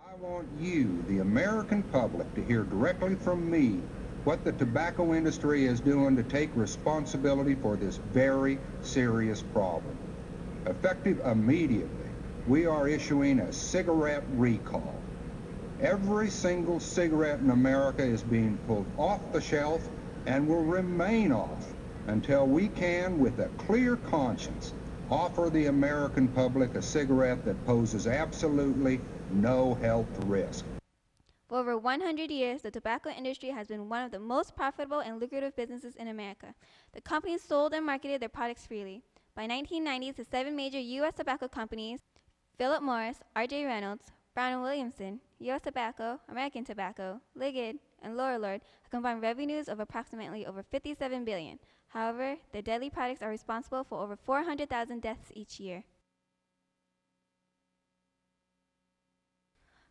I want you, the American public, to hear directly from me what the tobacco industry is doing to take responsibility for this very serious problem. Effective immediately, we are issuing a cigarette recall. Every single cigarette in America is being pulled off the shelf and will remain off until we can, with a clear conscience, offer the American public a cigarette that poses absolutely no health risk. For over 100 years, the tobacco industry has been one of the most profitable and lucrative businesses in America. The companies sold and marketed their products freely. By 1990s, the 7 major U.S. tobacco companies, Philip Morris, R.J. Reynolds, Brown & Williamson, U.S. Tobacco, American Tobacco, Liggett, and Lorillard, have combined revenues of approximately over $57 billion. However, their deadly products are responsible for over 400,000 deaths each year.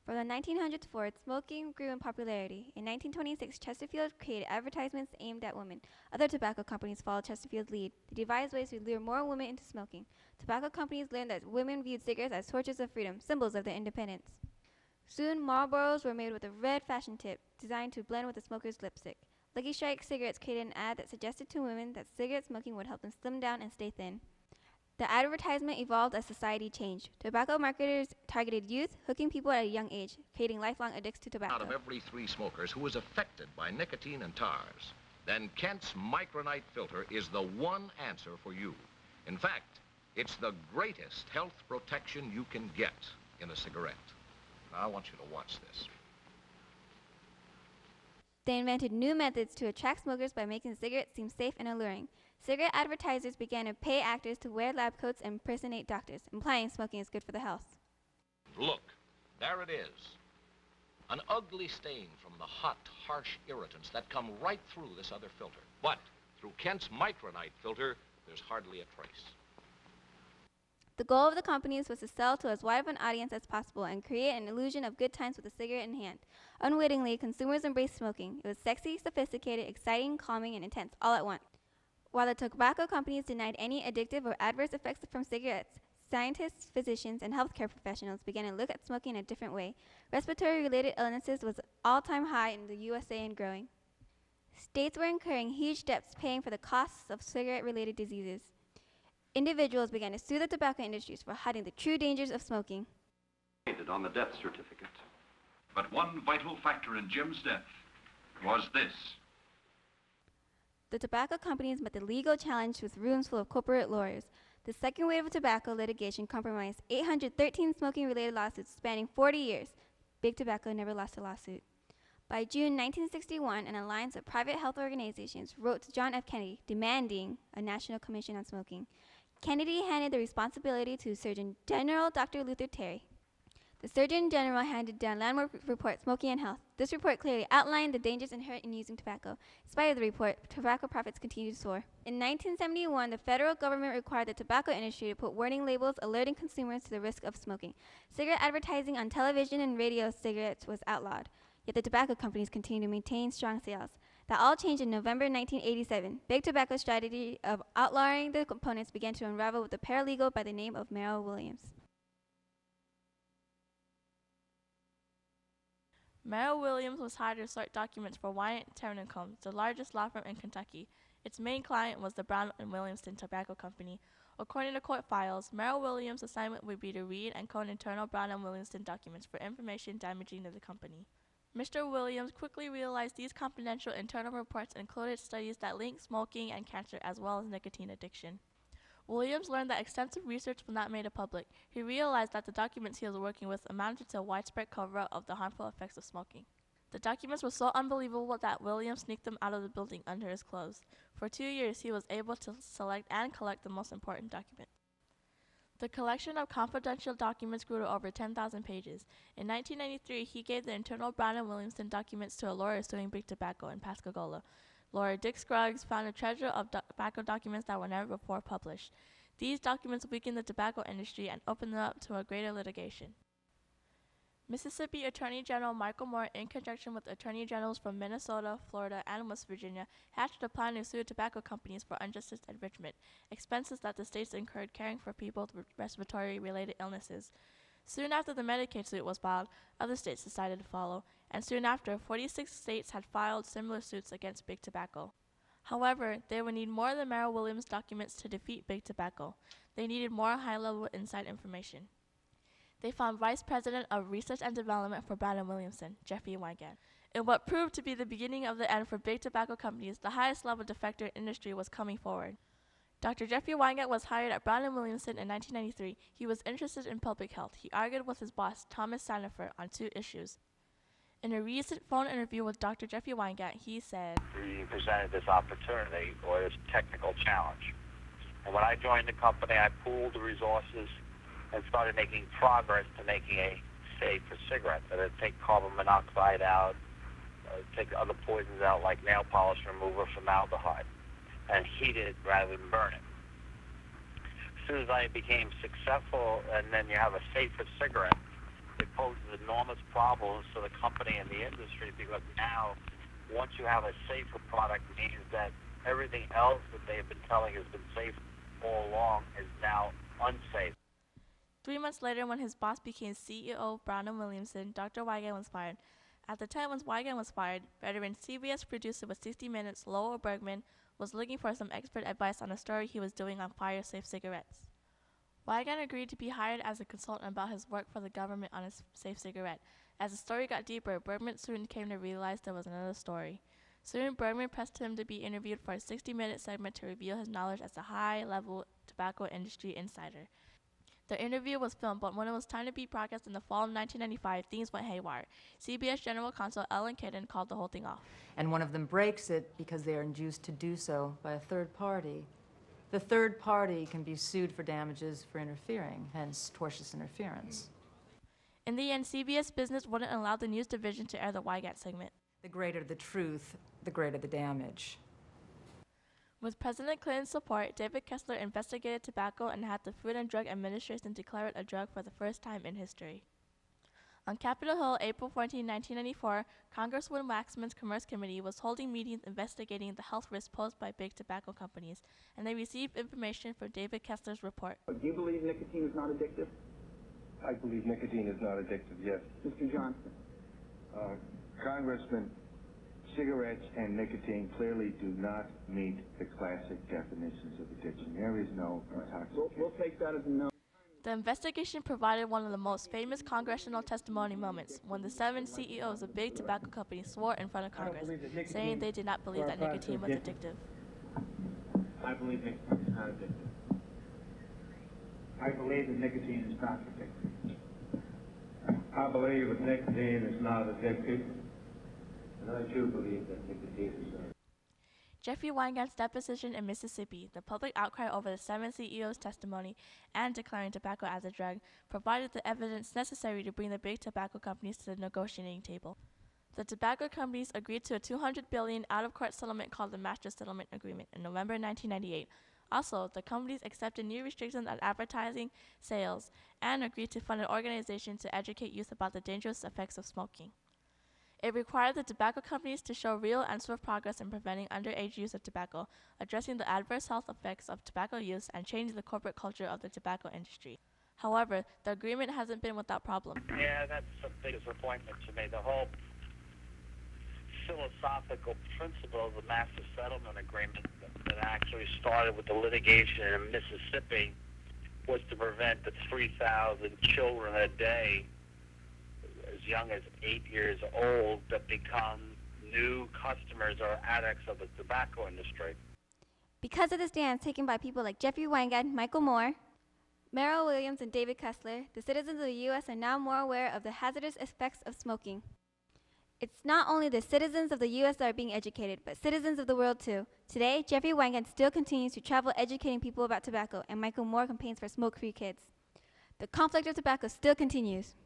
From the 1900s forward, smoking grew in popularity. In 1926, Chesterfield created advertisements aimed at women. Other tobacco companies followed Chesterfield's lead. They devised ways to lure more women into smoking. Tobacco companies learned that women viewed cigarettes as torches of freedom, symbols of their independence. Soon, Marlboros were made with a red fashion tip, designed to blend with the smoker's lipstick. Lucky Strike cigarettes created an ad that suggested to women that cigarette smoking would help them slim down and stay thin. The advertisement evolved as society changed. Tobacco marketers targeted youth, hooking people at a young age, creating lifelong addicts to tobacco. Out of every 3 smokers who is affected by nicotine and tars, then Kent's Micronite filter is the one answer for you. In fact, it's the greatest health protection you can get in a cigarette. Now, I want you to watch this. They invented new methods to attract smokers by making cigarettes seem safe and alluring. Cigarette advertisers began to pay actors to wear lab coats and impersonate doctors, implying smoking is good for the health. Look, there it is. An ugly stain from the hot, harsh irritants that come right through this other filter. But through Kent's Micronite filter, there's hardly a trace. The goal of the companies was to sell to as wide of an audience as possible and create an illusion of good times with a cigarette in hand. Unwittingly, consumers embraced smoking. It was sexy, sophisticated, exciting, calming, and intense all at once. While the tobacco companies denied any addictive or adverse effects from cigarettes, scientists, physicians, and healthcare professionals began to look at smoking in a different way. Respiratory-related illnesses was all-time high in the USA and growing. States were incurring huge debts paying for the costs of cigarette-related diseases. Individuals began to sue the tobacco industries for hiding the true dangers of smoking. On the death certificate. But one vital factor in Jim's death was this. The tobacco companies met the legal challenge with rooms full of corporate lawyers. The second wave of tobacco litigation compromised 813 smoking-related lawsuits spanning 40 years. Big Tobacco never lost a lawsuit. By June 1961, an alliance of private health organizations wrote to John F. Kennedy demanding a national commission on smoking. Kennedy handed the responsibility to Surgeon General Dr. Luther Terry. The Surgeon General handed down landmark report, Smoking and Health. This report clearly outlined the dangers inherent in using tobacco. In spite of the report, tobacco profits continued to soar. In 1971, the federal government required the tobacco industry to put warning labels alerting consumers to the risk of smoking. Cigarette advertising on television and radio cigarettes was outlawed. Yet the tobacco companies continued to maintain strong sales. That all changed in November 1987. Big Tobacco's strategy of outlawing the components began to unravel with a paralegal by the name of Merrill Williams. Merrill Williams was hired to sort documents for Wyatt Terenacombe, the largest law firm in Kentucky. Its main client was the Brown & Williamson Tobacco Company. According to court files, Merrill Williams' assignment would be to read and code internal Brown & Williamson documents for information damaging to the company. Mr. Williams quickly realized these confidential internal reports included studies that linked smoking and cancer as well as nicotine addiction. Williams learned that extensive research was not made public. He realized that the documents he was working with amounted to a widespread cover-up of the harmful effects of smoking. The documents were so unbelievable that Williams sneaked them out of the building under his clothes. For 2 years, he was able to select and collect the most important documents. The collection of confidential documents grew to over 10,000 pages. In 1993, he gave the internal Brown & Williamson documents to a lawyer suing Big Tobacco in Pascagoula. Lawyer Dick Scruggs found a treasure of tobacco documents that were never before published. These documents weakened the tobacco industry and opened them up to a greater litigation. Mississippi Attorney General Michael Moore, in conjunction with attorney generals from Minnesota, Florida, and West Virginia, hatched a plan to sue tobacco companies for unjust enrichment, expenses that the states incurred caring for people with respiratory-related illnesses. Soon after the Medicaid suit was filed, other states decided to follow, and soon after, 46 states had filed similar suits against Big Tobacco. However, they would need more than Merrill Williams documents to defeat Big Tobacco. They needed more high-level inside information. They found Vice President of Research and Development for Brown & Williamson, Jeffrey Wygant. In what proved to be the beginning of the end for big tobacco companies, the highest level defector industry was coming forward. Dr. Jeffrey Wygant was hired at Brown & Williamson in 1993. He was interested in public health. He argued with his boss, Thomas Sandifer, on 2 issues. In a recent phone interview with Dr. Jeffrey Wygant, he said, "We presented this opportunity or this technical challenge. And when I joined the company, I pooled the resources and started making progress to making a safer cigarette that would take carbon monoxide out, take other poisons out like nail polish remover, formaldehyde, and heat it rather than burn it. As soon as I became successful and then you have a safer cigarette, it poses enormous problems to the company and the industry, because now once you have a safer product, it means that everything else that they have been telling has been safe all along is now unsafe." 3 months later, when his boss became CEO of Brown & Williamson, Dr. Wygant was fired. At the time when Wygant was fired, veteran CBS producer with 60 Minutes, Lowell Bergman, was looking for some expert advice on a story he was doing on fire-safe cigarettes. Wygant agreed to be hired as a consultant about his work for the government on a safe cigarette. As the story got deeper, Bergman soon came to realize there was another story. Soon, Bergman pressed him to be interviewed for a 60-minute segment to reveal his knowledge as a high-level tobacco industry insider. The interview was filmed, but when it was time to be broadcast in the fall of 1995, things went haywire. CBS General Counsel Ellen Kidden called the whole thing off. And one of them breaks it because they are induced to do so by a third party. The third party can be sued for damages for interfering, hence tortious interference. In the end, CBS Business wouldn't allow the news division to air the Wygant segment. The greater the truth, the greater the damage. With President Clinton's support, David Kessler investigated tobacco and had the Food and Drug Administration declare it a drug for the first time in history. On Capitol Hill, April 14, 1994, Congresswoman Waxman's Commerce Committee was holding meetings investigating the health risks posed by big tobacco companies, and they received information from David Kessler's report. Do you believe nicotine is not addictive? I believe nicotine is not addictive, yes. Mr. Johnson? Congressman, cigarettes and nicotine clearly do not meet the classic definitions of addiction. There is no intoxication. We'll take that as a no. The investigation provided one of the most famous congressional testimony moments when the 7 CEOs of big tobacco companies swore in front of Congress, saying they did not believe that nicotine was addictive. I believe nicotine is not addictive. I believe that nicotine is not addictive. I believe that nicotine is not addictive. And I too believe that nicotine is not. Jeffrey Wygant's deposition in Mississippi, the public outcry over the 7 CEOs' testimony, and declaring tobacco as a drug, provided the evidence necessary to bring the big tobacco companies to the negotiating table. The tobacco companies agreed to a $200 billion out-of-court settlement called the Master Settlement Agreement in November 1998. Also, the companies accepted new restrictions on advertising, sales, and agreed to fund an organization to educate youth about the dangerous effects of smoking. It required the tobacco companies to show real and swift progress in preventing underage use of tobacco, addressing the adverse health effects of tobacco use, and changing the corporate culture of the tobacco industry. However, the agreement hasn't been without problems. Yeah, that's a big disappointment to me. The whole philosophical principle of the Master Settlement Agreement that actually started with the litigation in Mississippi was to prevent the 3,000 children a day as young as 8 years old that become new customers or addicts of the tobacco industry. Because of the stance taken by people like Jeffrey Wygant, Michael Moore, Merrill Williams, and David Kessler, the citizens of the U.S. are now more aware of the hazardous effects of smoking. It's not only the citizens of the U.S. that are being educated, but citizens of the world too. Today, Jeffrey Wygant still continues to travel educating people about tobacco, and Michael Moore campaigns for smoke-free kids. The conflict of tobacco still continues.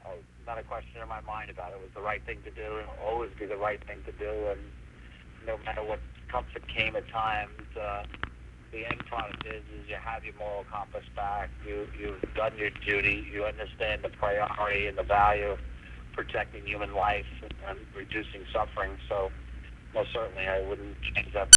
Oh, not a question in my mind about it. It was the right thing to do, and will always be the right thing to do, and no matter what comfort came at times, the end product is you have your moral compass back, you've done your duty, you understand the priority and the value of protecting human life and reducing suffering, so most certainly I wouldn't change that.